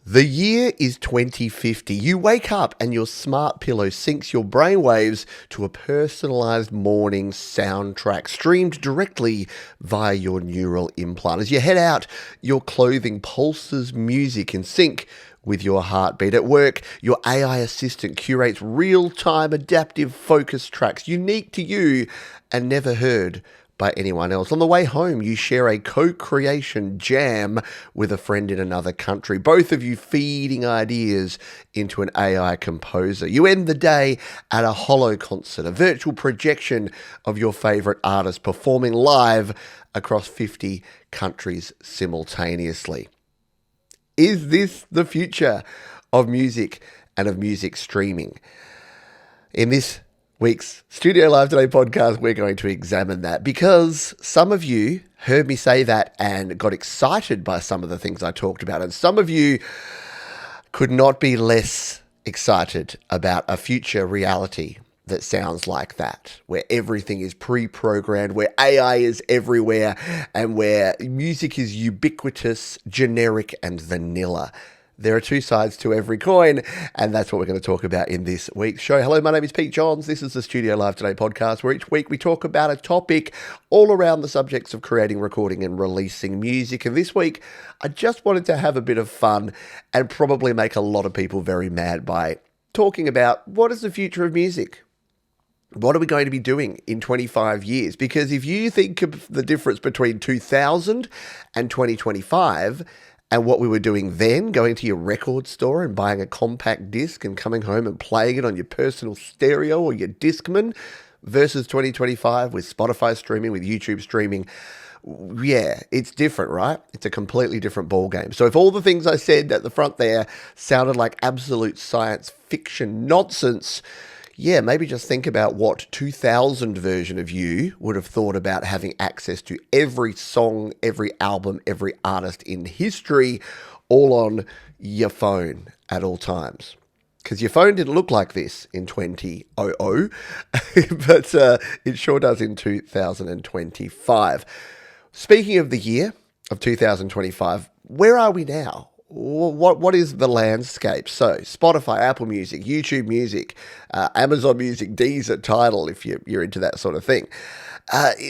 The year is 2050. You wake up and your smart pillow syncs your brainwaves to a personalized morning soundtrack streamed directly via your neural implant. As you head out, your clothing pulses music in sync with your heartbeat. At work, your AI assistant curates real-time adaptive focus tracks unique to you and never heard by anyone else. On the way home, you share a co-creation jam with a friend in another country, both of you feeding ideas into an AI composer. You end the day at a holo concert, a virtual projection of your favorite artist performing live across 50 countries simultaneously. Is this the future of music and of music streaming? In this week's Studio Live Today podcast, we're going to examine that because some of you heard me say that and got excited by some of the things I talked about, and some of you could not be less excited about a future reality that sounds like that, where everything is pre-programmed, where AI is everywhere, and where music is ubiquitous, generic, and vanilla. There are two sides to every coin, and that's what we're going to talk about in this week's show. Hello, my name is Pete Johns. This is the Studio Live Today podcast, where each week we talk about a topic all around the subjects of creating, recording, and releasing music. And this week, I just wanted to have a bit of fun and probably make a lot of people very mad by talking about what is the future of music? What are we going to be doing in 25 years? Because if you think of the difference between 2000 and 2025, and what we were doing then, going to your record store and buying a compact disc and coming home and playing it on your personal stereo or your Discman, versus 2025 with Spotify streaming, with YouTube streaming, yeah, it's different, right? It's a completely different ballgame. So if all the things I said at the front there sounded like absolute science fiction nonsense, yeah, maybe just think about what 2000 version of you would have thought about having access to every song, every album, every artist in history, all on your phone at all times. Because your phone didn't look like this in 2000, but it sure does in 2025. Speaking of the year of 2025, where are we now? What is the landscape? So Spotify, Apple Music, YouTube Music, Amazon Music, Deezer, Tidal, if you're into that sort of thing.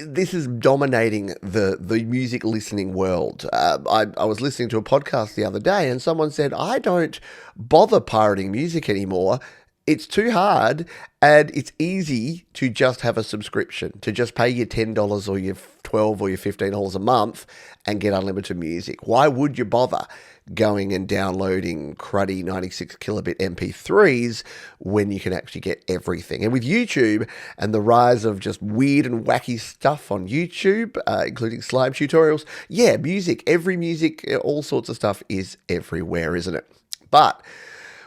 This is dominating the music listening world. I was listening to a podcast the other day and someone said, I don't bother pirating music anymore. It's too hard, and it's easy to just have a subscription, to just pay your $10 or your $12 or your $15 a month and get unlimited music. Why would you bother going and downloading cruddy 96 kilobit MP3s when you can actually get everything? And with YouTube and the rise of just weird and wacky stuff on YouTube, including slime tutorials, yeah, every music, all sorts of stuff is everywhere, isn't it? But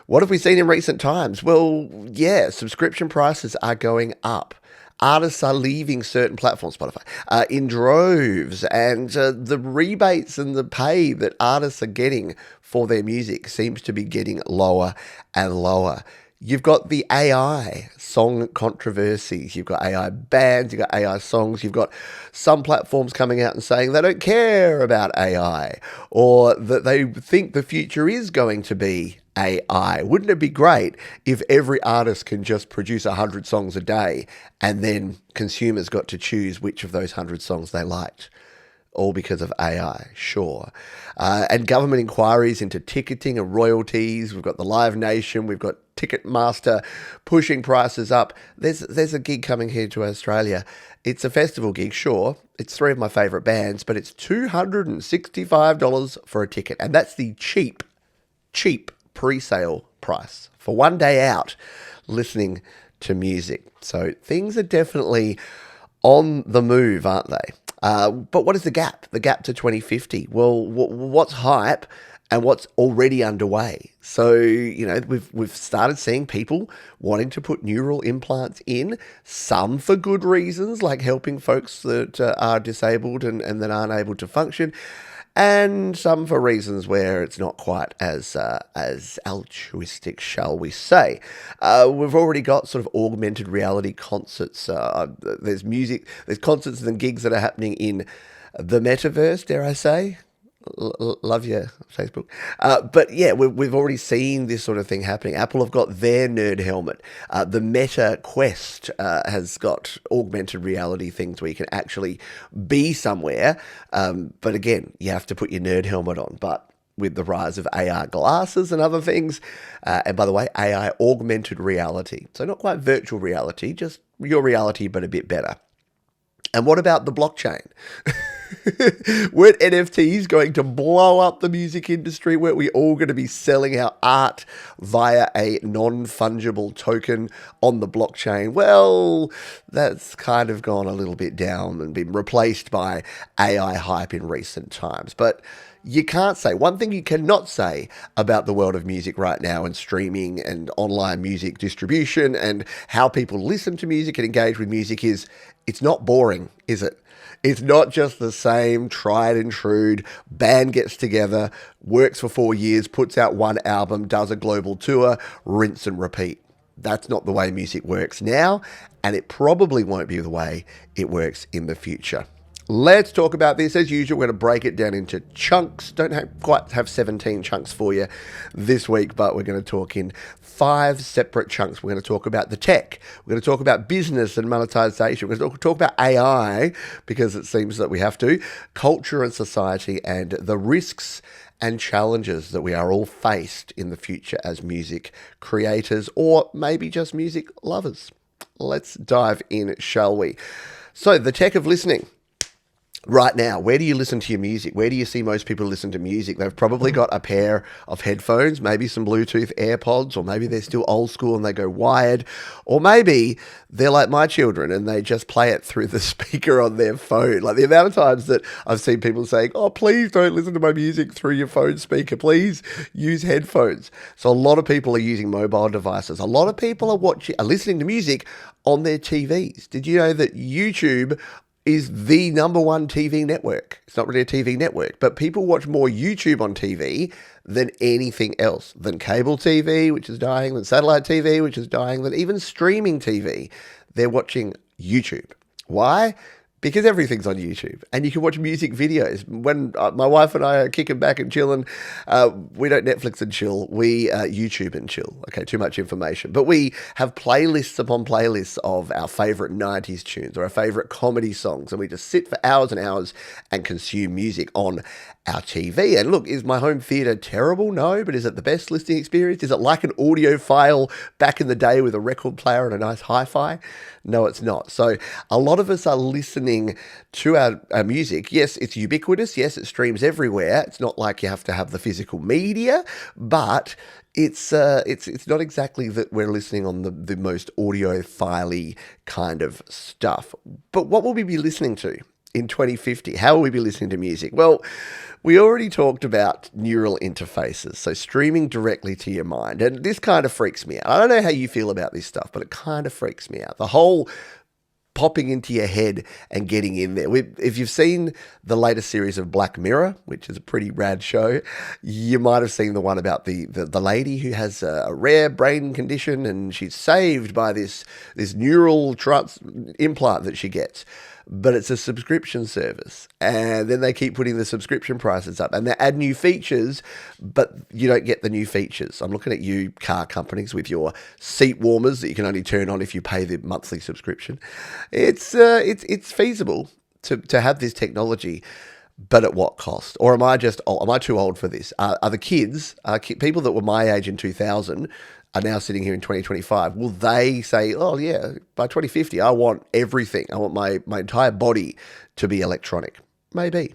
what have we seen in recent times? Well, yeah, subscription prices are going up. Artists are leaving certain platforms, Spotify, in droves, and the rebates and the pay that artists are getting for their music seems to be getting lower and lower. You've got the AI song controversies. You've got AI bands. You've got AI songs. You've got some platforms coming out and saying they don't care about AI, or that they think the future is going to be AI. Wouldn't it be great if every artist can just produce 100 songs a day and then consumers got to choose which of those 100 songs they liked? All because of AI, sure. And government inquiries into ticketing and royalties. We've got the Live Nation. We've got Ticketmaster pushing prices up. There's a gig coming here to Australia. It's a festival gig, sure. It's three of my favourite bands, but it's $265 for a ticket. And that's the cheap pre-sale price for one day out listening to music. So things are definitely on the move, aren't they? But what is the gap? The gap to 2050? Well, what's hype and what's already underway? So, we've started seeing people wanting to put neural implants in, some for good reasons, like helping folks that are disabled and that aren't able to function, and some for reasons where it's not quite as altruistic, shall we say. We've already got sort of augmented reality concerts. There's music, there's concerts and gigs that are happening in the metaverse, dare I say. Love you, Facebook. But yeah, we've already seen this sort of thing happening. Apple have got their nerd helmet. The Meta Quest has got augmented reality things where you can actually be somewhere. But again, you have to put your nerd helmet on. But with the rise of AR glasses and other things, and by the way, AI augmented reality. So not quite virtual reality, just your reality, but a bit better. And what about the blockchain? Weren't NFTs going to blow up the music industry? Weren't we all going to be selling our art via a non-fungible token on the blockchain? Well, that's kind of gone a little bit down and been replaced by AI hype in recent times. But you can't say, one thing you cannot say about the world of music right now and streaming and online music distribution and how people listen to music and engage with music is it's not boring, is it? It's not just the same tried and true band gets together, works for 4 years, puts out one album, does a global tour, rinse and repeat. That's not the way music works now, and it probably won't be the way it works in the future. Let's talk about this. As usual, we're going to break it down into chunks. Don't quite have 17 chunks for you this week, but we're going to talk in 5 separate chunks. We're going to talk about the tech. We're going to talk about business and monetization. We're going to talk about AI, because it seems that we have to, culture and society, and the risks and challenges that we are all faced in the future as music creators, or maybe just music lovers. Let's dive in, shall we? So, the tech of listening. Right now, where do you listen to your music? Where do you see most people listen to music? They've probably got a pair of headphones, maybe some Bluetooth AirPods, or maybe they're still old school and they go wired, or maybe they're like my children and they just play it through the speaker on their phone. Like the amount of times that I've seen people saying, oh, please don't listen to my music through your phone speaker. Please use headphones. So a lot of people are using mobile devices. A lot of people are listening to music on their TVs. Did you know that YouTube is the number one TV network? It's not really a TV network, but people watch more YouTube on TV than anything else, than cable TV, which is dying, than satellite TV, which is dying, than even streaming TV. They're watching YouTube. Why? Because everything's on YouTube, and you can watch music videos. When my wife and I are kicking back and chilling, we don't Netflix and chill, we YouTube and chill. Okay, too much information. But we have playlists upon playlists of our favourite 90s tunes or our favourite comedy songs, and we just sit for hours and hours and consume music on our TV. And look, is my home theatre terrible? No, but is it the best listening experience? Is it like an audio file back in the day with a record player and a nice hi-fi? No, it's not. So a lot of us are listening to our music. Yes, it's ubiquitous. Yes, it streams everywhere. It's not like you have to have the physical media, but it's not exactly that we're listening on the most audiophile kind of stuff. But what will we be listening to in 2050? How will we be listening to music? Well, we already talked about neural interfaces, so streaming directly to your mind. And this kind of freaks me out. I don't know how you feel about this stuff, but it kind of freaks me out. The whole popping into your head and getting in there. If you've seen the latest series of Black Mirror, which is a pretty rad show, you might have seen the one about the lady who has a rare brain condition and she's saved by this neural implant that she gets. But it's a subscription service, and then they keep putting the subscription prices up, and they add new features, but you don't get the new features. I'm looking at you, car companies, with your seat warmers that you can only turn on if you pay the monthly subscription. It's feasible to have this technology, but at what cost? Or am I just old? Am I too old for this? Are the kids, people that were my age in 2000, are now sitting here in 2025, will they say, oh yeah, by 2050, I want everything. I want my entire body to be electronic? Maybe.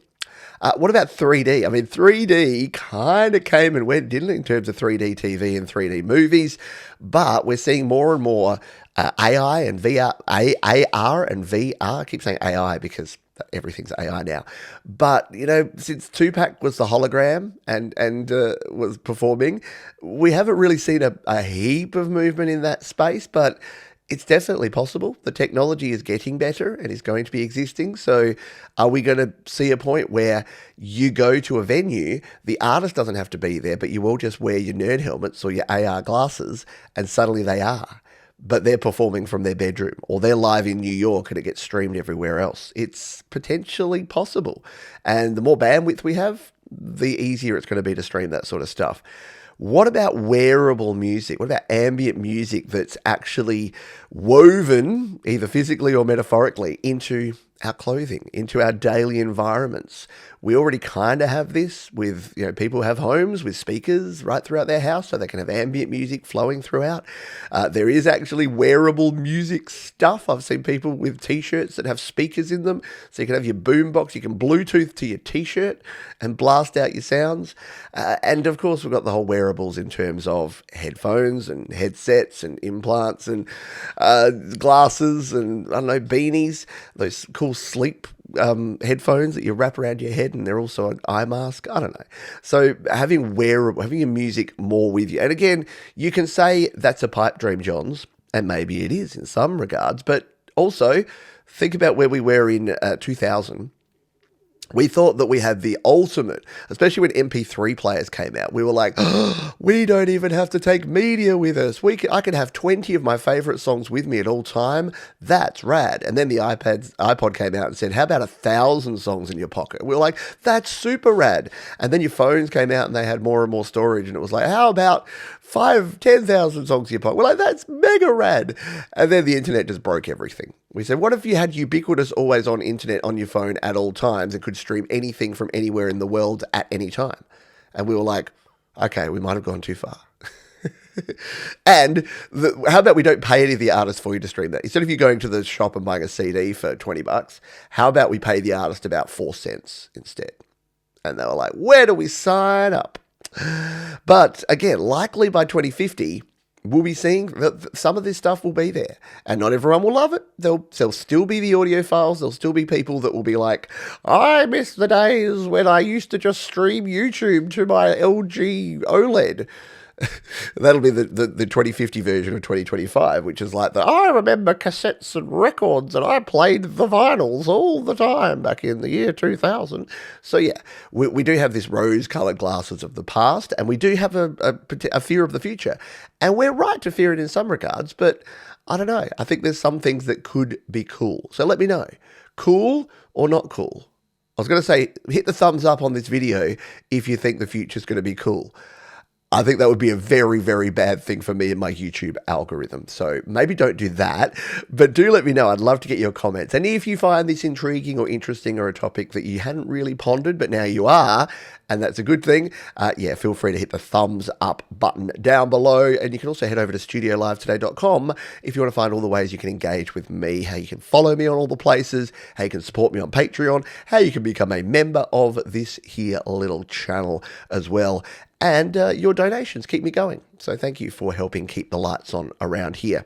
What about 3D? I mean, 3D kind of came and went, didn't it, in terms of 3D TV and 3D movies, but we're seeing more and more AI and VR, AR and VR. I keep saying AI because everything's AI now. But, you know, since Tupac was the hologram and was performing, we haven't really seen a heap of movement in that space, but it's definitely possible. The technology is getting better and is going to be existing. So are we going to see a point where you go to a venue, the artist doesn't have to be there, but you will just wear your nerd helmets or your AR glasses, and suddenly they are, but they're performing from their bedroom, or they're live in New York and it gets streamed everywhere else? It's potentially possible. And the more bandwidth we have, the easier it's going to be to stream that sort of stuff. What about wearable music? What about ambient music that's actually woven, either physically or metaphorically, into our clothing, into our daily environments? We already kind of have this with, people have homes with speakers right throughout their house so they can have ambient music flowing throughout. There is actually wearable music stuff. I've seen people with t-shirts that have speakers in them. So you can have your boombox, you can Bluetooth to your t-shirt and blast out your sounds. And of course, we've got the whole wearables in terms of headphones and headsets and implants and glasses and, I don't know, beanies, those cool sleep headphones that you wrap around your head, and they're also an eye mask. I don't know. So having your music more with you. And again, you can say that's a pipe dream, Johns, and maybe it is in some regards, but also think about where we were in 2000. We thought that we had the ultimate, especially when MP3 players came out. We were like, oh, we don't even have to take media with us. I can have 20 of my favorite songs with me at all time. That's rad. And then the iPod came out and said, how about 1,000 songs in your pocket? We were like, that's super rad. And then your phones came out and they had more and more storage. And it was like, how about 10,000 songs in your pocket? We're like, that's mega rad. And then the internet just broke everything. We said, what if you had ubiquitous, always on internet on your phone at all times and could stream anything from anywhere in the world at any time? And we were like, okay, we might have gone too far. And how about we don't pay any of the artists for you to stream that? Instead of you going to the shop and buying a CD for $20, how about we pay the artist about 4 cents instead? And they were like, where do we sign up? But again, likely by 2050, we'll be seeing that some of this stuff will be there, and not everyone will love it. There'll still be the audiophiles. There'll still be people that will be like, I miss the days when I used to just stream YouTube to my LG OLED. That'll be the 2050 version of 2025, which is like I remember cassettes and records and I played the vinyls all the time back in the year 2000. So yeah, we do have this rose-colored glasses of the past, and we do have a fear of the future. And we're right to fear it in some regards, but I don't know. I think there's some things that could be cool. So let me know. Cool or not cool? I was going to say, hit the thumbs up on this video if you think the future's going to be cool. I think that would be a very, very bad thing for me and my YouTube algorithm. So maybe don't do that, but do let me know. I'd love to get your comments. And if you find this intriguing or interesting or a topic that you hadn't really pondered, but now you are, and that's a good thing, feel free to hit the thumbs up button down below. And you can also head over to studiolivetoday.com if you want to find all the ways you can engage with me, how you can follow me on all the places, how you can support me on Patreon, how you can become a member of this here little channel as well. And your donations keep me going. So thank you for helping keep the lights on around here.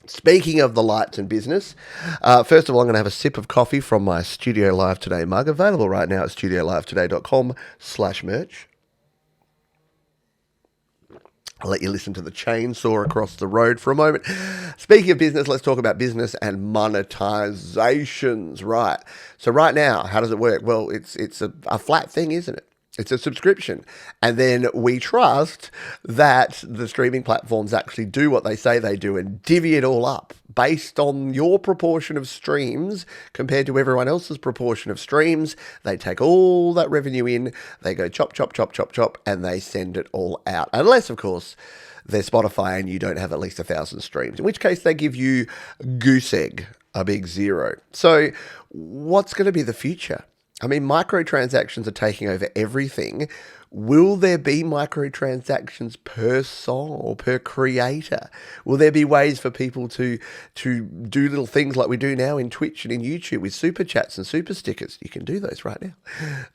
Speaking of the lights and business, first of all, I'm going to have a sip of coffee from my Studio Live Today mug, available right now at studiolivetoday.com/merch. I'll let you listen to the chainsaw across the road for a moment. Speaking of business, let's talk about business and monetizations, right? So right now, how does it work? Well, it's a flat thing, isn't it? It's a subscription. And then we trust that the streaming platforms actually do what they say they do and divvy it all up based on your proportion of streams compared to everyone else's proportion of streams. They take all that revenue in, they go chop, chop, chop, chop, chop, and they send it all out. Unless, of course, they're Spotify and you don't have at least 1,000 streams, in which case they give you goose egg, a big zero. So what's going to be the future? I mean, microtransactions are taking over everything. Will there be microtransactions per song or per creator? Will there be ways for people to do little things like we do now in Twitch and in YouTube with super chats and super stickers? You can do those right now.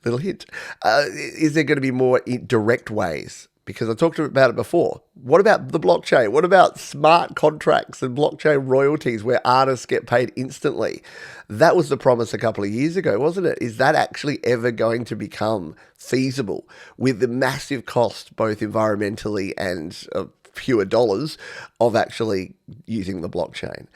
Little hint. Is there going to be more direct ways? Because I talked about it before. What about the blockchain? What about smart contracts and blockchain royalties where artists get paid instantly? That was the promise a couple of years ago, wasn't it? Is that actually ever going to become feasible with the massive cost, both environmentally and pure dollars, of actually using the blockchain?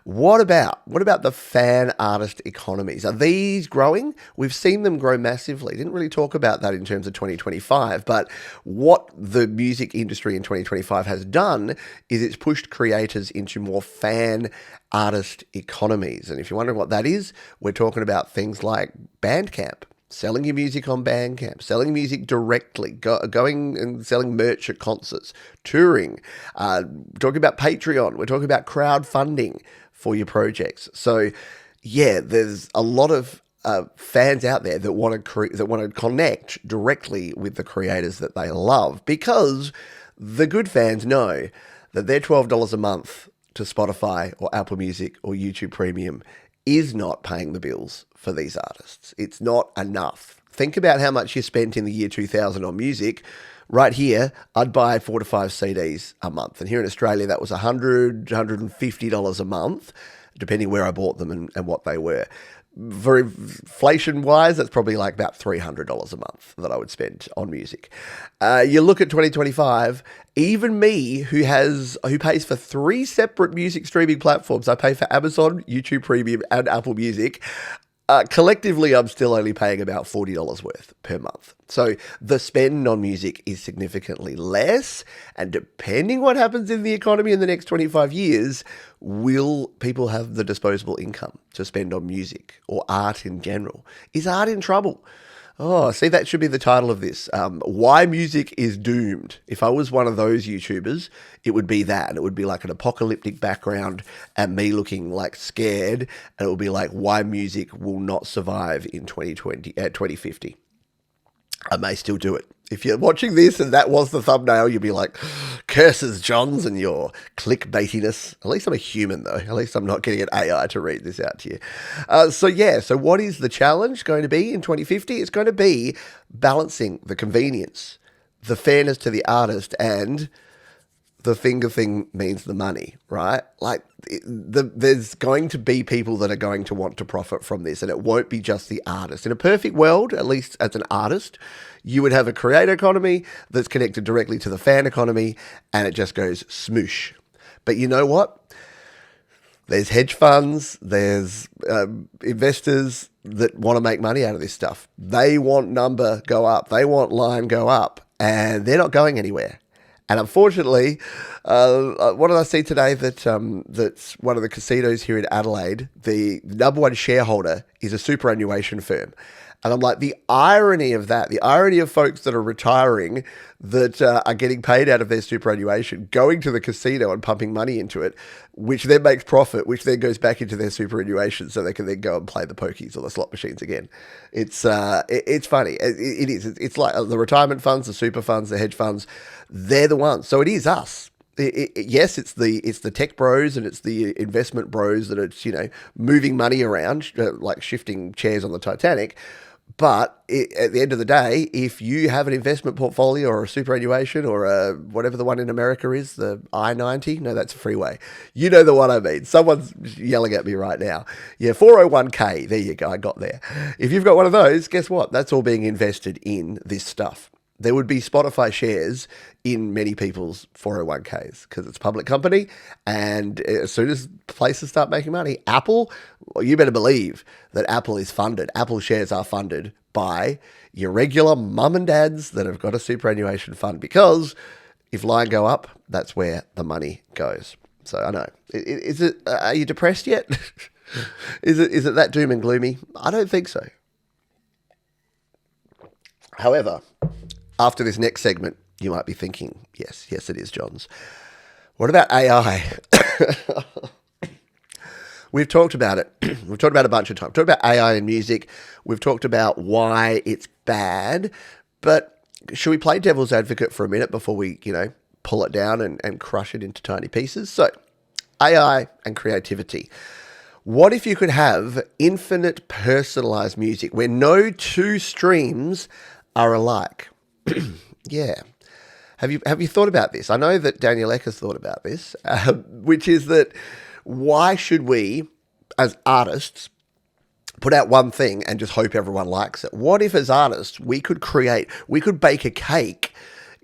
What about the fan artist economies? Are these growing? We've seen them grow massively. Didn't really talk about that in terms of 2025, but what the music industry in 2025 has done is it's pushed creators into more fan artist economies. And if you're wondering what that is, we're talking about things like Bandcamp. selling your music on Bandcamp, selling music directly, going and selling merch at concerts, touring, talking about Patreon. We're talking about crowdfunding for your projects. So, yeah, there's a lot of fans out there that want to connect directly with the creators that they love, because the good fans know that their $12 a month to Spotify or Apple Music or YouTube Premium is not paying the bills for these artists. It's not enough. Think about how much you spent in the year 2000 on music. Right here, I'd buy 4 to 5 CDs a month. And here in Australia, that was $100, $150 a month, depending where I bought them and what they were. For inflation-wise, that's probably like about $300 a month that I would spend on music. You look at 2025, even me, who pays for 3 separate music streaming platforms. I pay for Amazon, YouTube Premium, and Apple Music. Collectively, I'm still only paying about $40 worth per month. So the spend on music is significantly less. And depending what happens in the economy in the next 25 years, will people have the disposable income to spend on music or art in general? Is art in trouble? Oh, see, that should be the title of this. Why music is doomed. If I was one of those YouTubers, it would be that. It would be like an apocalyptic background and me looking like scared. And it would be like, why music will not survive in 2050. I may still do it. If you're watching this and that was the thumbnail, you'll be like, curses, Johns, and your clickbaitiness. At least I'm a human, though. At least I'm not getting an AI to read this out to you. So what is the challenge going to be in 2050? It's going to be balancing the convenience, the fairness to the artist, and the finger thing means the money, right? Like, there's going to be people that are going to want to profit from this, and it won't be just the artist. In a perfect world, at least as an artist, you would have a creator economy that's connected directly to the fan economy, and it just goes smoosh. But you know what? There's hedge funds, there's investors that want to make money out of this stuff. They want number go up, they want line go up, and they're not going anywhere. And unfortunately, what did I see today? That's one of the casinos here in Adelaide, the number one shareholder is a superannuation firm. And I'm like, the irony of that, the irony of folks that are retiring that are getting paid out of their superannuation, going to the casino and pumping money into it, which then makes profit, which then goes back into their superannuation so they can then go and play the pokies or the slot machines again. It's funny. It is. It's like the retirement funds, the super funds, the hedge funds, they're the ones. So it is us. Yes, it's the tech bros and it's the investment bros that are, moving money around, like shifting chairs on the Titanic. But at the end of the day, if you have an investment portfolio or a superannuation or whatever the one in America is, the I-90, no, that's a freeway. You know the one I mean. Someone's yelling at me right now. Yeah, 401k, there you go, I got there. If you've got one of those, guess what? That's all being invested in this stuff. There would be Spotify shares in many people's 401ks because it's a public company. And as soon as places start making money, Apple, well, you better believe that Apple is funded. Apple shares are funded by your regular mum and dads that have got a superannuation fund, because if line go up, that's where the money goes. So I know. Are you depressed yet? Is it that doom and gloomy? I don't think so. However, after this next segment, you might be thinking, yes, it is, Johns. What about AI? We've talked about it. We've talked about it a bunch of times. We've talked about AI in music. We've talked about why it's bad. But should we play devil's advocate for a minute before we, pull it down and crush it into tiny pieces? So, AI and creativity. What if you could have infinite personalized music where no two streams are alike? Yeah. Have you thought about this? I know that Daniel Ek has thought about this, which is that why should we, as artists, put out one thing and just hope everyone likes it? What if, as artists, we could bake a cake,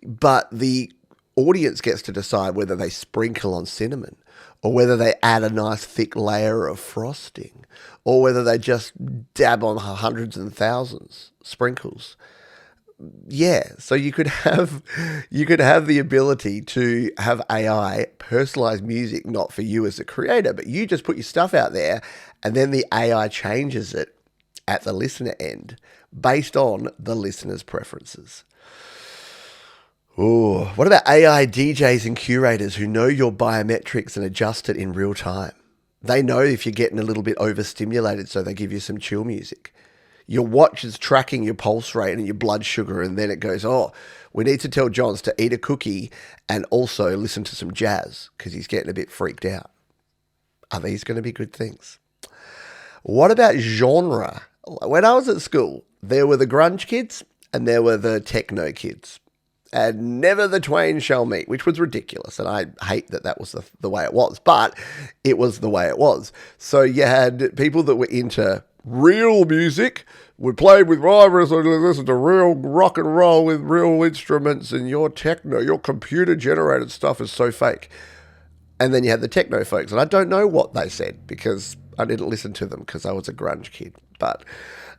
but the audience gets to decide whether they sprinkle on cinnamon, or whether they add a nice thick layer of frosting, or whether they just dab on hundreds and thousands sprinkles? Yeah, so you could have the ability to have AI personalize music, not for you as a creator, but you just put your stuff out there and then the AI changes it at the listener end based on the listener's preferences. Ooh, what about AI DJs and curators who know your biometrics and adjust it in real time? They know if you're getting a little bit overstimulated, so they give you some chill music. Your watch is tracking your pulse rate and your blood sugar, and then it goes, oh, we need to tell Johns to eat a cookie and also listen to some jazz because he's getting a bit freaked out. Are these going to be good things? What about genre? When I was at school, there were the grunge kids and there were the techno kids. And never the twain shall meet, which was ridiculous. And I hate that that was the way it was, but it was the way it was. So you had people that were into real music, would play with rivals and listen to real rock and roll with real instruments, and your techno, your computer-generated stuff is so fake. And then you had the techno folks, and I don't know what they said because I didn't listen to them because I was a grunge kid. But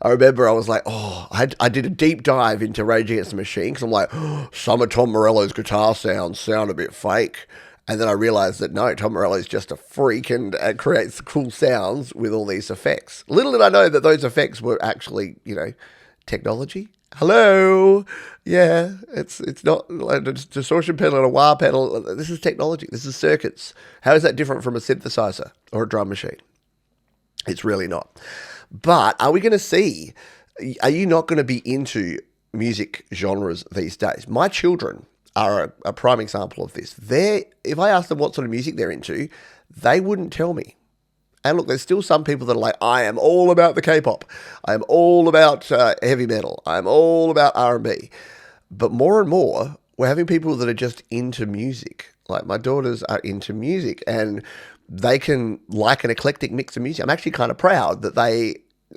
I remember I was like, oh, I did a deep dive into Rage Against the Machine because I'm like, oh, some of Tom Morello's guitar sound a bit fake. And then I realized that no, Tom Morello's just a freak and creates cool sounds with all these effects. Little did I know that those effects were actually, technology. Hello. Yeah, it's not like a distortion pedal and a wah pedal. This is technology. This is circuits. How is that different from a synthesizer or a drum machine? It's really not. But are we going to see, are you not going to be into music genres these days? My children are a prime example of this. If I ask them what sort of music they're into, they wouldn't tell me. And look, there's still some people that are like, I am all about the K-pop. I am all about heavy metal. I am all about R&B. But more and more, we're having people that are just into music. Like my daughters are into music and they can like an eclectic mix of music. I'm actually kind of proud that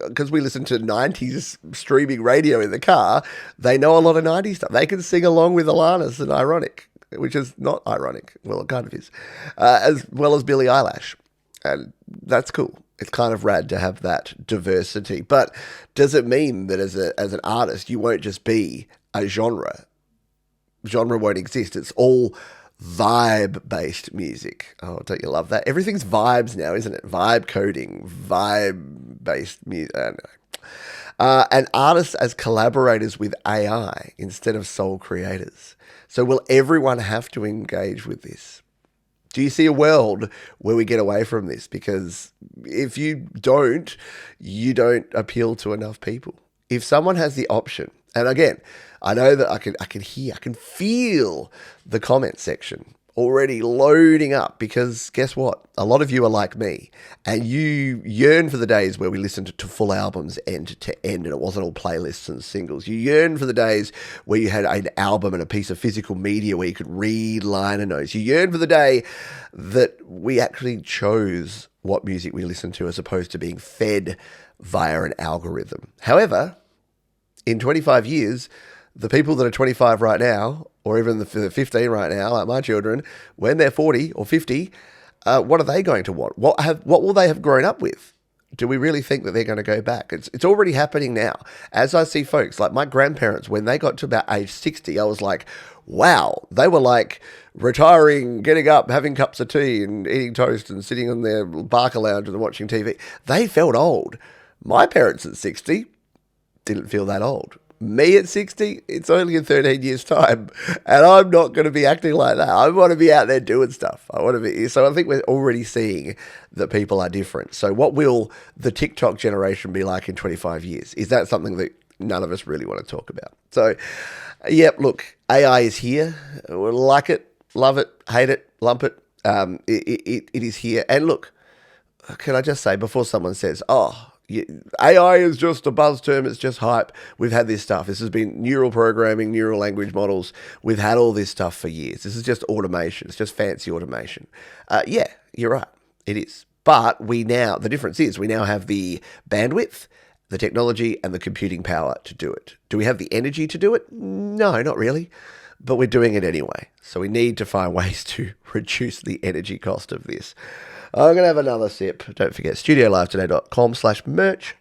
because we listen to 90s streaming radio in the car, they know a lot of 90s stuff. They can sing along with Alanis and Ironic, which is not ironic. Well, it kind of is. As well as Billie Eilish. And that's cool. It's kind of rad to have that diversity. But does it mean that as an artist, you won't just be a genre? Genre won't exist. It's all vibe-based music. Oh, don't you love that? Everything's vibes now, isn't it? Vibe coding, vibe-based music. I don't know. And artists as collaborators with AI instead of sole creators. So will everyone have to engage with this? Do you see a world where we get away from this? Because if you don't appeal to enough people. If someone has the option, and again, I know that I can feel the comment section already loading up because guess what? A lot of you are like me and you yearn for the days where we listened to full albums end to end and it wasn't all playlists and singles. You yearn for the days where you had an album and a piece of physical media where you could read liner notes. You yearn for the day that we actually chose what music we listened to as opposed to being fed via an algorithm. However, in 25 years, the people that are 25 right now, or even the 15 right now, like my children, when they're 40 or 50, what are they going to want? What will they have grown up with? Do we really think that they're going to go back? It's already happening now. As I see folks, like my grandparents, when they got to about age 60, I was like, wow, they were like retiring, getting up, having cups of tea and eating toast and sitting on their Barker lounge and watching TV. They felt old. My parents at 60 didn't feel that old. Me at 60, it's only in 13 years' time, and I'm not going to be acting like that. I want to be out there doing stuff. So I think we're already seeing that people are different. So what will the TikTok generation be like in 25 years? Is that something that none of us really want to talk about? So, yep, look, AI is here. We like it, love it, hate it, lump it. It is here. And look, can I just say, before someone says, AI is just a buzz term, it's just hype. We've had this stuff. This has been neural programming, neural language models. We've had all this stuff for years. This is just automation. It's just fancy automation. Yeah, you're right. It is. But the difference is we now have the bandwidth, the technology, and the computing power to do it. Do we have the energy to do it? No, not really. But we're doing it anyway. So we need to find ways to reduce the energy cost of this. I'm going to have another sip. Don't forget, studiolivetoday.com/merch.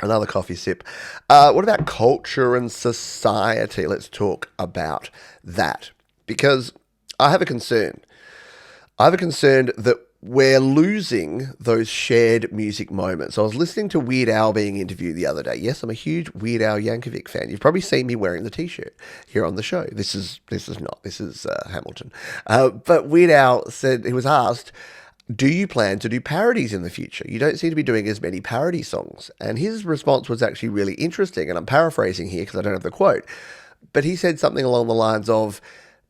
Another coffee sip. What about culture and society? Let's talk about that. Because I have a concern. I have a concern that we're losing those shared music moments. I was listening to Weird Al being interviewed the other day. Yes, I'm a huge Weird Al Yankovic fan. You've probably seen me wearing the T-shirt here on the show. This is Hamilton. But Weird Al said, he was asked, do you plan to do parodies in the future? You don't seem to be doing as many parody songs. And his response was actually really interesting, and I'm paraphrasing here because I don't have the quote. But he said something along the lines of,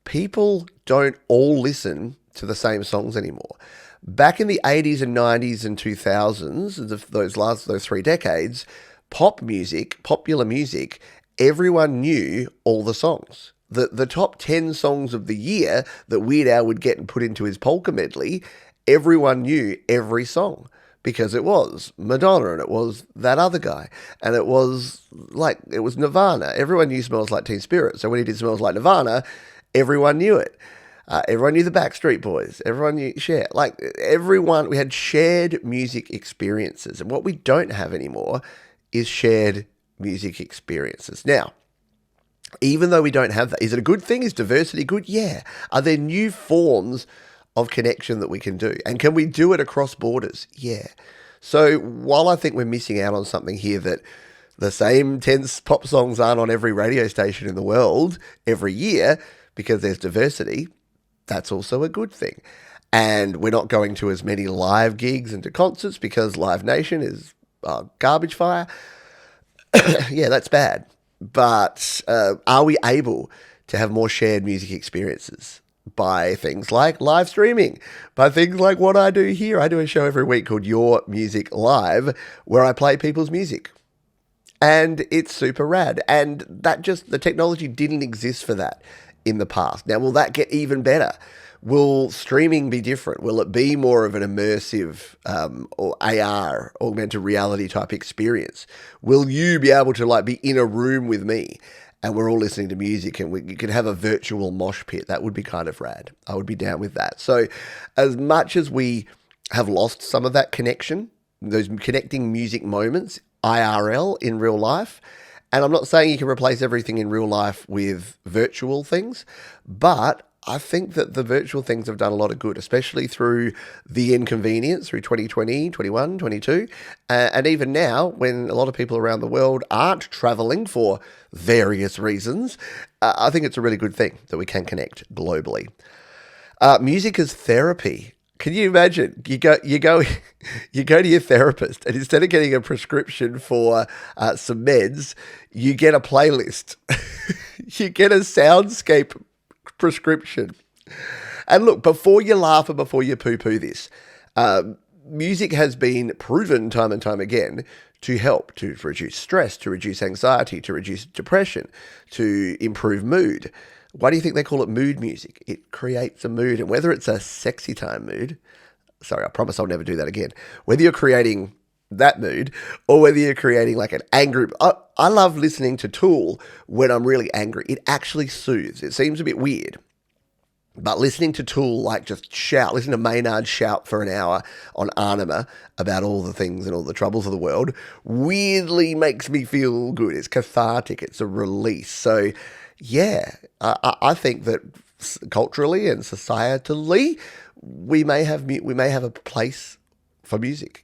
people don't all listen to the same songs anymore. Back in the 80s and 90s and 2000s, those 3 decades, popular music, everyone knew all the songs. The top 10 songs of the year that Weird Al would get and put into his polka medley, everyone knew every song because it was Madonna and it was that other guy and it was Nirvana. Everyone knew Smells Like Teen Spirit. So when he did Smells Like Nirvana, everyone knew it. Everyone knew the Backstreet Boys. Everyone knew Cher. We had shared music experiences. And what we don't have anymore is shared music experiences. Now, even though we don't have that, is it a good thing? Is diversity good? Yeah. Are there new forms of connection that we can do? And can we do it across borders? Yeah. So while I think we're missing out on something here, that the same 10 pop songs aren't on every radio station in the world every year because there's diversity, that's also a good thing. And we're not going to as many live gigs and to concerts because Live Nation is garbage fire. Yeah, that's bad. But are we able to have more shared music experiences by things like live streaming, by things like what I do here? I do a show every week called Your Music Live, where I play people's music. And it's super rad. And the technology didn't exist for that in the past. Now, will that get even better? Will streaming be different? Will it be more of an immersive or AR, augmented reality type experience? Will you be able to be in a room with me and we're all listening to music and you could have a virtual mosh pit? That would be kind of rad. I would be down with that. So as much as we have lost some of that connection, those connecting music moments, IRL in real life, and I'm not saying you can replace everything in real life with virtual things, but I think that the virtual things have done a lot of good, especially through the inconvenience through 2020, 21, 22, and even now when a lot of people around the world aren't traveling for various reasons. I think it's a really good thing that we can connect globally. Music as therapy. Can you imagine? You go to your therapist, and instead of getting a prescription for some meds, you get a playlist. You get a soundscape prescription. And look, before you laugh and before you poo-poo this, music has been proven time and time again to help to reduce stress, to reduce anxiety, to reduce depression, to improve mood. Why do you think they call it mood music? It creates a mood. And whether it's a sexy time mood, sorry, I promise I'll never do that again. Whether you're creating that mood or whether you're creating an angry... I love listening to Tool when I'm really angry. It actually soothes. It seems a bit weird. But listening to Tool, just shout, listen to Maynard shout for an hour on Anima about all the things and all the troubles of the world, weirdly makes me feel good. It's cathartic. It's a release. So... yeah, I think that culturally and societally, we may have a place for music.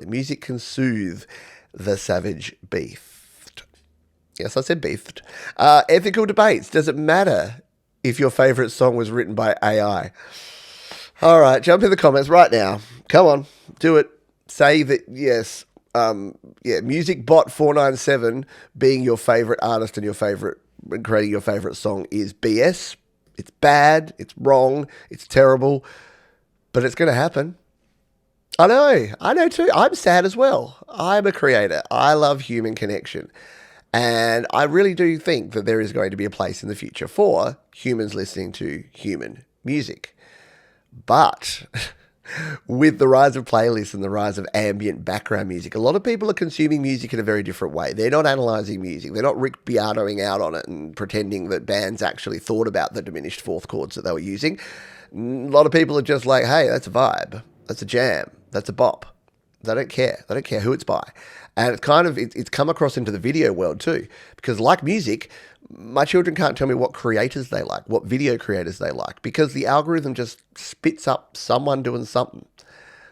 Music can soothe the savage beast. Yes, I said beast. Ethical debates. Does it matter if your favorite song was written by AI? All right, jump in the comments right now. Come on, do it. Say that yes. Music bot 497 being your favorite artist and creating your favorite song is BS. It's bad. It's wrong. It's terrible. But it's going to happen. I know too. I'm sad as well. I'm a creator. I love human connection. And I really do think that there is going to be a place in the future for humans listening to human music. But with the rise of playlists and the rise of ambient background music, a lot of people are consuming music in a very different way. They're not analysing music. They're not Rick Beatoing out on it and pretending that bands actually thought about the diminished fourth chords that they were using. A lot of people are just like, hey, that's a vibe. That's a jam. That's a bop. They don't care. They don't care who it's by. And it's kind of, it's come across into the video world too. Because like music, my children can't tell me what creators they like, what video creators they like, because the algorithm just spits up someone doing something.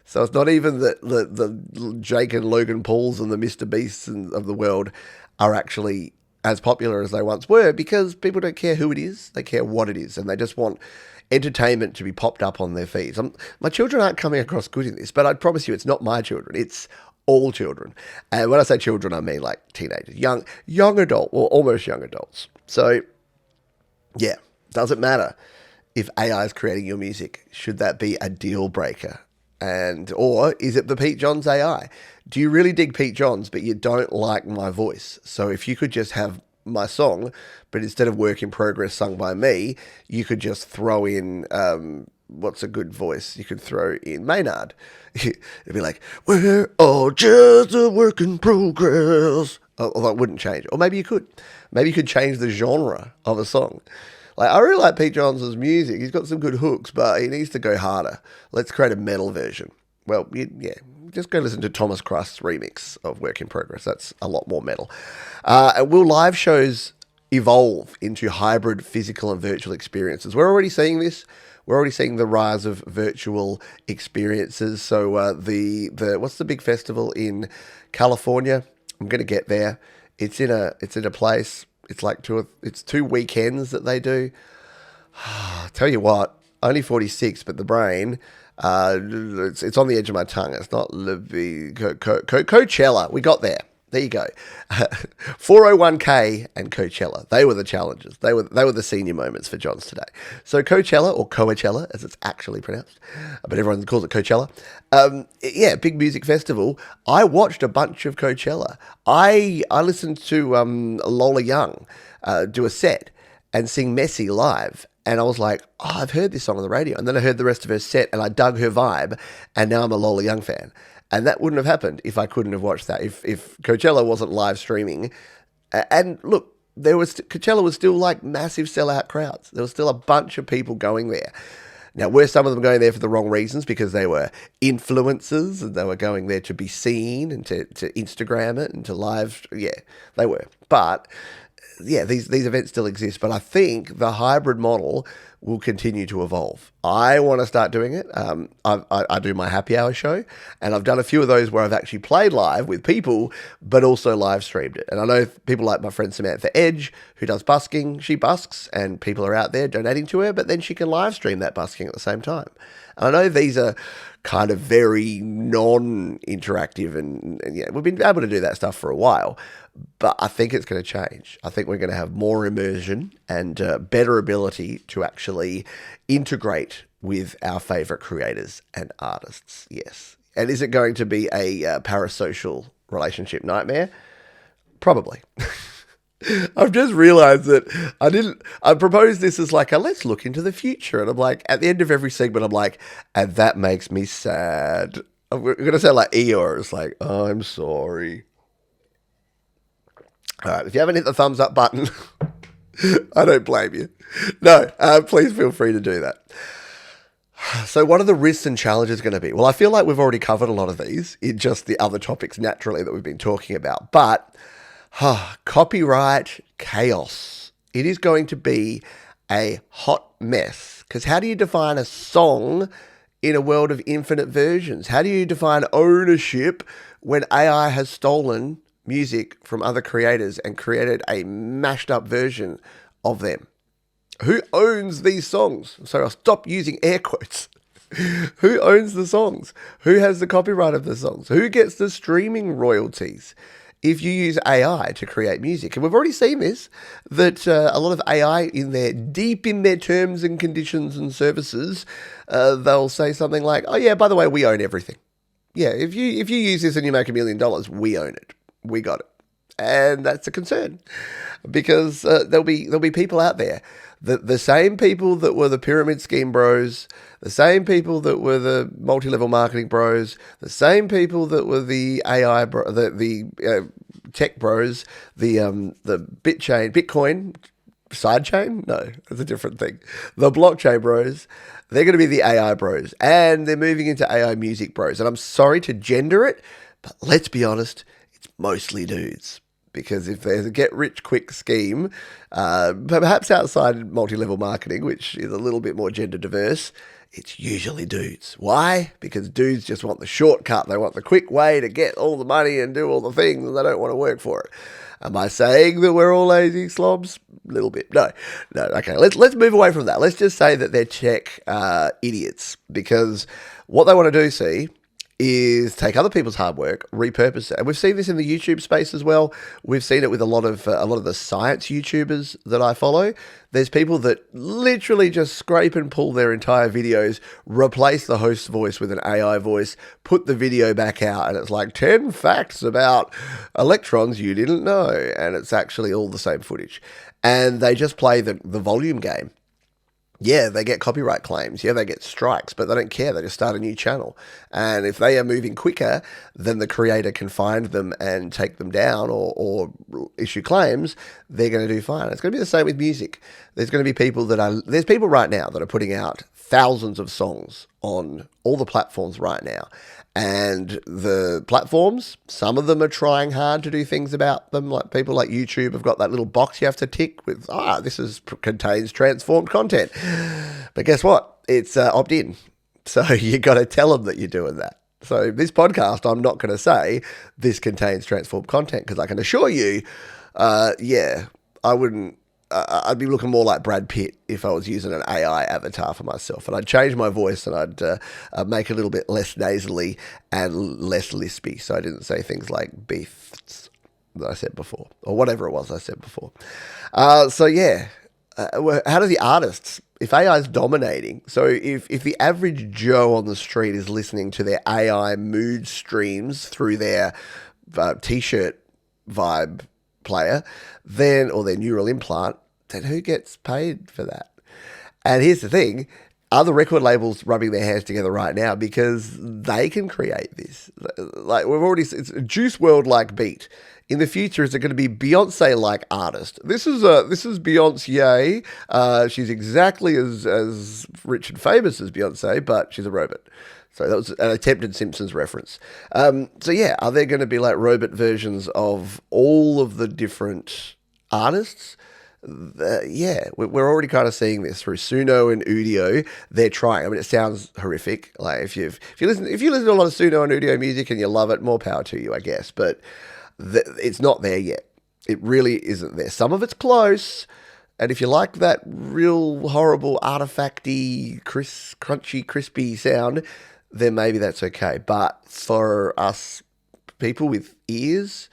So it's not even that the Jake and Logan Pauls and the Mr. Beasts of the world are actually as popular as they once were, because people don't care who it is, they care what it is, and they just want entertainment to be popped up on their feeds. My children aren't coming across good in this, but I promise you it's not my children, it's all children. And when I say children, I mean like teenagers, young adult, or almost young adults. So yeah, doesn't matter if AI is creating your music. Should that be a deal breaker? And or is it the Pete Johns AI? Do you really dig Pete Johns, but you don't like my voice? So if you could just have my song, but instead of work in progress sung by me, you could just throw in what's a good voice? You could throw in Maynard. It'd be like, we're all just a work in progress. Although it wouldn't change. Or maybe you could. Maybe you could change the genre of a song. Like, I really like Pete Johns' music. He's got some good hooks, but he needs to go harder. Let's create a metal version. Well, yeah, just go listen to Thomas Crust's remix of Work in Progress. That's a lot more metal. Will live shows evolve into hybrid physical and virtual experiences? We're already seeing this. We're already seeing the rise of virtual experiences. So the what's the big festival in California? I'm going to get there. It's in a place. It's like it's 2 weekends that they do. Tell you what, only 46, but the brain, it's on the edge of my tongue. It's not Coachella. We got there. There you go. 401k and Coachella. They were the challenges. They were the senior moments for Johns today. So Coachella, or Coachella as it's actually pronounced, but everyone calls it Coachella. Yeah, big music festival. I watched a bunch of Coachella. I listened to Lola Young do a set and sing Messy live. And I was like, oh, I've heard this song on the radio. And then I heard the rest of her set and I dug her vibe. And now I'm a Lola Young fan. And that wouldn't have happened if I couldn't have watched that. If Coachella wasn't live streaming. And look, Coachella was still like massive sellout crowds. There was still a bunch of people going there. Now, were some of them going there for the wrong reasons because they were influencers and they were going there to be seen and to Instagram it and to live? Yeah, they were. But yeah, these events still exist, but I think the hybrid model will continue to evolve. I want to start doing it. I do my happy hour show, and I've done a few of those where I've actually played live with people, but also live streamed it. And I know people like my friend Samantha Edge, who does busking. She busks, and people are out there donating to her, but then she can live stream that busking at the same time. And I know these are kind of very non-interactive, and yeah, we've been able to do that stuff for a while, but I think it's going to change. I think we're going to have more immersion and better ability to actually integrate with our favorite creators and artists. Yes. And is it going to be a parasocial relationship nightmare? Probably. I've just realized that I proposed this as like let's look into the future. And I'm like, at the end of every segment, I'm like, and that makes me sad. I'm going to sound like Eeyore. It's like, oh, I'm sorry. All right. If you haven't hit the thumbs up button, I don't blame you. No, please feel free to do that. So what are the risks and challenges going to be? Well, I feel like we've already covered a lot of these in just the other topics naturally that we've been talking about. But copyright chaos. It is going to be a hot mess. Because how do you define a song in a world of infinite versions? How do you define ownership when AI has stolen music from other creators and created a mashed up version of them? Who owns these songs? So I'll stop using air quotes. Who owns the songs? Who has the copyright of the songs? Who gets the streaming royalties if you use AI to create music? And we've already seen this, that a lot of AI deep in their terms and conditions and services, they'll say something like, oh yeah, by the way, we own everything. Yeah, if you use this and you make $1 million, we own it. We got it. And that's a concern because there'll be people out there, the same people that were the pyramid scheme bros, the same people that were the multi-level marketing bros, the same people that were the AI the tech bros, the Bitcoin Sidechain? No, that's a different thing. The blockchain bros, they're going to be the AI bros, and they're moving into AI music bros. And I'm sorry to gender it, but let's be honest, it's mostly dudes. Because if there's a get rich quick scheme, perhaps outside multi level marketing, which is a little bit more gender diverse, it's usually dudes. Why? Because dudes just want the shortcut. They want the quick way to get all the money and do all the things, and they don't want to work for it. Am I saying that we're all lazy slobs? A little bit. No. Okay, let's move away from that. Let's just say that they're tech idiots, because what they want to do, see, is take other people's hard work, repurpose it. And we've seen this in the YouTube space as well. We've seen it with a lot of the science YouTubers that I follow. There's people that literally just scrape and pull their entire videos, replace the host's voice with an AI voice, put the video back out, and it's like 10 facts about electrons you didn't know. And it's actually all the same footage. And they just play the volume game. Yeah, they get copyright claims. Yeah, they get strikes, but they don't care. They just start a new channel. And if they are moving quicker than the creator can find them and take them down or issue claims, they're going to do fine. It's going to be the same with music. There's going to be people there's people right now that are putting out thousands of songs on all the platforms right now. And the platforms, some of them are trying hard to do things about them. Like people like YouTube have got that little box you have to tick with, this contains transformed content. But guess what? It's opt-in. So you got to tell them that you're doing that. So this podcast, I'm not going to say this contains transformed content, because I can assure you, I wouldn't. I'd be looking more like Brad Pitt if I was using an AI avatar for myself. And I'd change my voice, and I'd make it a little bit less nasally and less lispy, so I didn't say things like beefs that I said before, or whatever it was I said before. How do the artists, if AI is dominating, so if the average Joe on the street is listening to their AI mood streams through their T-shirt vibe player, or their neural implant, then who gets paid for that? And here's the thing, are the record labels rubbing their hands together right now because they can create this? Like it's a Juice WRLD like beat. In the future, is it going to be Beyonce like artist? This is Beyonce. She's exactly as rich and famous as Beyonce, but she's a robot. So that was an attempted Simpsons reference. Are there going to be like robot versions of all of the different artists? We're already kind of seeing this through Suno and Udio. They're trying. I mean, it sounds horrific. Like if you listen to a lot of Suno and Udio music and you love it, more power to you, I guess. But it's not there yet. It really isn't there. Some of it's close. And if you like that real horrible artifacty, crunchy, crispy sound, then maybe that's okay. But for us people with ears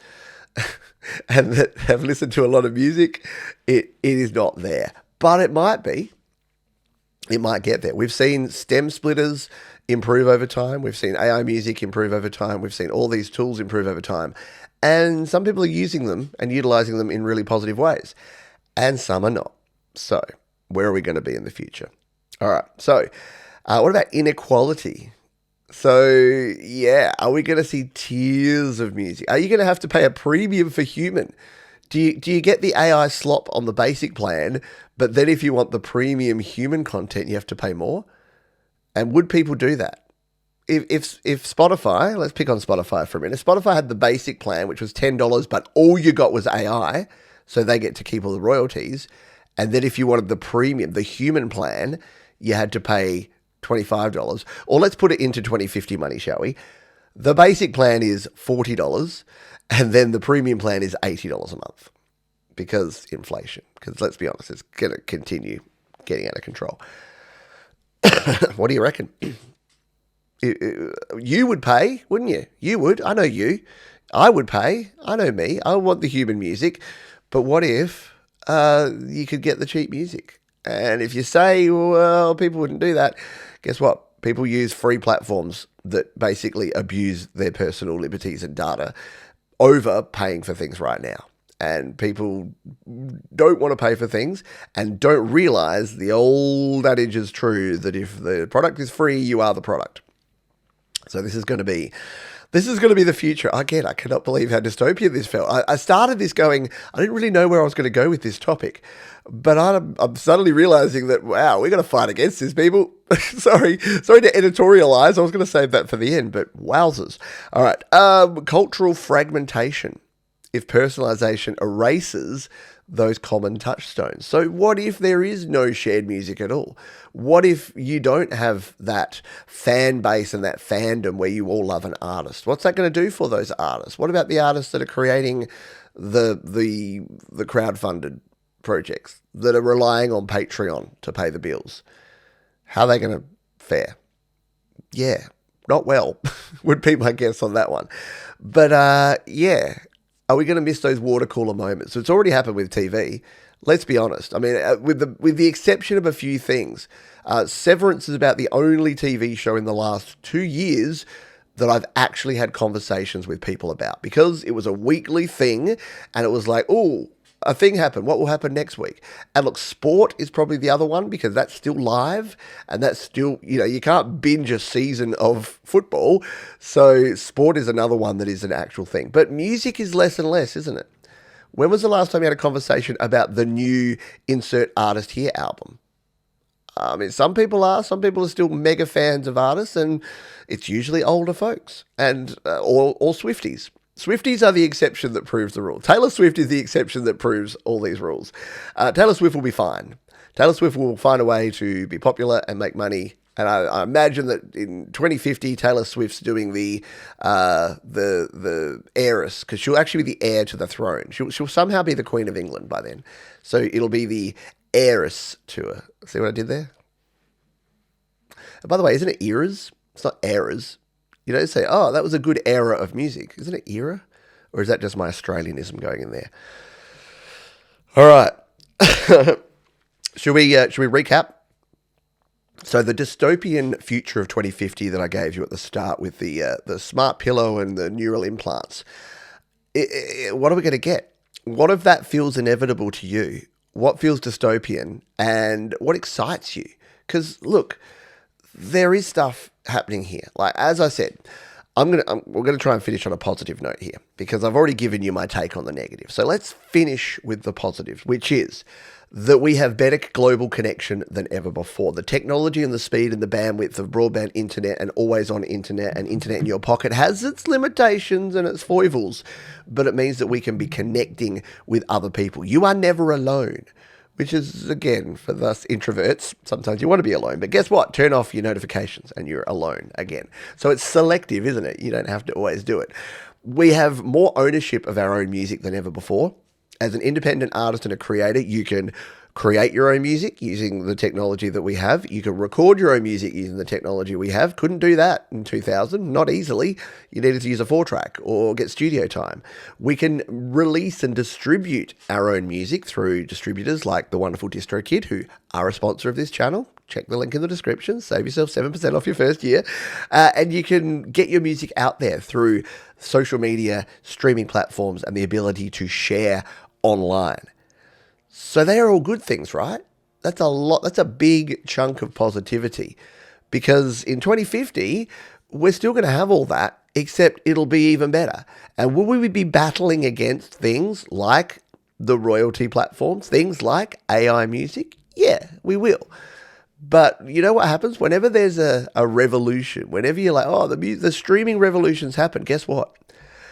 and that have listened to a lot of music, it is not there. But it might be. It might get there. We've seen stem splitters improve over time. We've seen AI music improve over time. We've seen all these tools improve over time. And some people are using them and utilizing them in really positive ways. And some are not. So where are we going to be in the future? All right. So what about inequality? So, are we going to see tiers of music? Are you going to have to pay a premium for human? Do you get the AI slop on the basic plan, but then if you want the premium human content, you have to pay more? And would people do that? If Spotify, let's pick on Spotify for a minute. If Spotify had the basic plan, which was $10, but all you got was AI, so they get to keep all the royalties. And then if you wanted the premium, the human plan, you had to pay $25. Or let's put it into 2050 money, shall we? The basic plan is $40, and then the premium plan is $80 a month because inflation. Because let's be honest, it's going to continue getting out of control. What do you reckon? You would pay, wouldn't you? You would. I know you. I would pay. I know me. I want the human music. But what if you could get the cheap music? And if you say, well, people wouldn't do that, guess what? People use free platforms that basically abuse their personal liberties and data over paying for things right now. And people don't want to pay for things and don't realize the old adage is true that if the product is free, you are the product. So this is going to be This is going to be the future. Again, I cannot believe how dystopian this felt. I started this going, I didn't really know where I was going to go with this topic. But I'm suddenly realizing that, wow, we're going to fight against this, people. sorry to editorialize. I was going to save that for the end, but wowzers. All right. Cultural fragmentation. If personalization erases those common touchstones. So what if there is no shared music at all? What if you don't have that fan base and that fandom where you all love an artist? What's that going to do for those artists? What about the artists that are creating the crowdfunded projects that are relying on Patreon to pay the bills? How are they going to fare? Yeah, not well, would be my guess on that one. But yeah. Are we going to miss those water cooler moments? So it's already happened with TV. Let's be honest. I mean, with the exception of a few things, Severance is about the only TV show in the last 2 years that I've actually had conversations with people about, because it was a weekly thing and it was like, oh, a thing happened. What will happen next week? And look, sport is probably the other one, because that's still live and that's still, you can't binge a season of football. So sport is another one that is an actual thing. But music is less and less, isn't it? When was the last time you had a conversation about the new Insert Artist Here album? I mean, some people are still mega fans of artists, and it's usually older folks and or Swifties. Swifties are the exception that proves the rule. Taylor Swift is the exception that proves all these rules. Taylor Swift will be fine. Taylor Swift will find a way to be popular and make money. And I imagine that in 2050, Taylor Swift's doing the heiress, because she'll actually be the heir to the throne. She'll somehow be the Queen of England by then. So it'll be the heiress to her. See what I did there? And by the way, isn't it eras? It's not eras. You don't say, oh, that was a good era of music. Isn't it era? Or is that just my Australianism going in there? All right. Should we recap? So the dystopian future of 2050 that I gave you at the start with the smart pillow and the neural implants, what are we going to get? What if that feels inevitable to you? What feels dystopian and what excites you? Because look, there is stuff happening here. Like, as I said, we're going to try and finish on a positive note here, because I've already given you my take on the negative. So let's finish with the positive, which is that we have better global connection than ever before. The technology and the speed and the bandwidth of broadband internet and always on internet and internet in your pocket has its limitations and its foibles, but it means that we can be connecting with other people. You are never alone. Which is, again, for us introverts, sometimes you want to be alone. But guess what? Turn off your notifications and you're alone again. So it's selective, isn't it? You don't have to always do it. We have more ownership of our own music than ever before. As an independent artist and a creator, you can create your own music using the technology that we have. You can record your own music using the technology we have. Couldn't do that in 2000, not easily. You needed to use a 4-track or get studio time. We can release and distribute our own music through distributors like the wonderful DistroKid, who are a sponsor of this channel. Check the link in the description. Save yourself 7% off your first year. And you can get your music out there through social media, streaming platforms, and the ability to share online. So they are all good things, right? That's a lot. That's a big chunk of positivity, because in 2050, we're still going to have all that, except it'll be even better. And will we be battling against things like the royalty platforms, things like AI music? Yeah, we will. But you know what happens? Whenever there's a revolution, whenever you're like, oh, the streaming revolutions happen, guess what?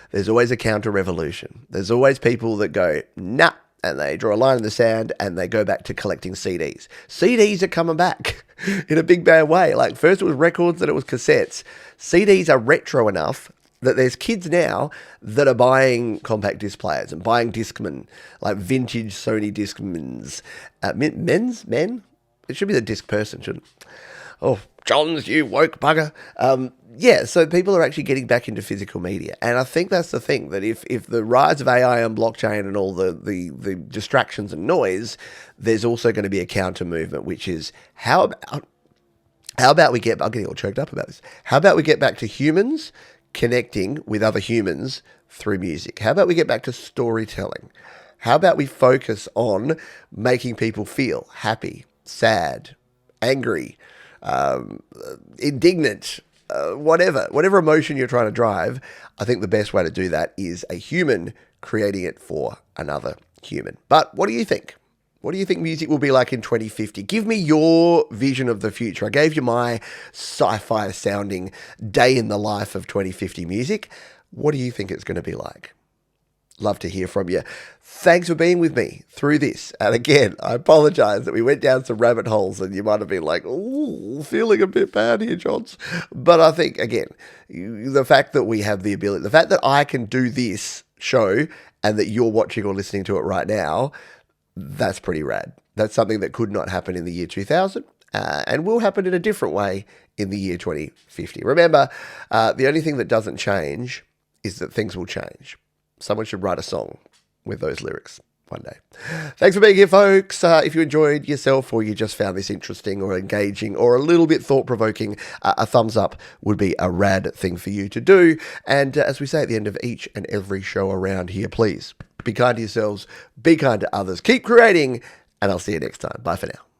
There's always a counter-revolution. There's always people that go, nah, and they draw a line in the sand and they go back to collecting CDs. CDs are coming back in a big bad way. Like, first it was records, then it was cassettes. CDs are retro enough that there's kids now that are buying compact disc players and buying Discman, like vintage Sony Discmans. Men? It should be the disc person, shouldn't it? Oh, Johns, you woke bugger. Yeah, so people are actually getting back into physical media. And I think that's the thing, that if the rise of AI and blockchain and all the distractions and noise, there's also going to be a counter movement, which is how about we get, I'm getting all choked up about this. How about we get back to humans connecting with other humans through music? How about we get back to storytelling? How about we focus on making people feel happy, sad, angry, indignant, whatever emotion you're trying to drive, I think the best way to do that is a human creating it for another human. But what do you think? What do you think music will be like in 2050? Give me your vision of the future. I gave you my sci-fi sounding day in the life of 2050 music. What do you think it's going to be like? Love to hear from you. Thanks for being with me through this. And again, I apologize that we went down some rabbit holes and you might have been like, ooh, feeling a bit bad here, Johns. But I think, again, the fact that we have the ability, the fact that I can do this show and that you're watching or listening to it right now, that's pretty rad. That's something that could not happen in the year 2000 and will happen in a different way in the year 2050. Remember, the only thing that doesn't change is that things will change. Someone should write a song with those lyrics one day. Thanks for being here, folks. If you enjoyed yourself or you just found this interesting or engaging or a little bit thought-provoking, a thumbs up would be a rad thing for you to do. And as we say at the end of each and every show around here, please be kind to yourselves, be kind to others, keep creating, and I'll see you next time. Bye for now.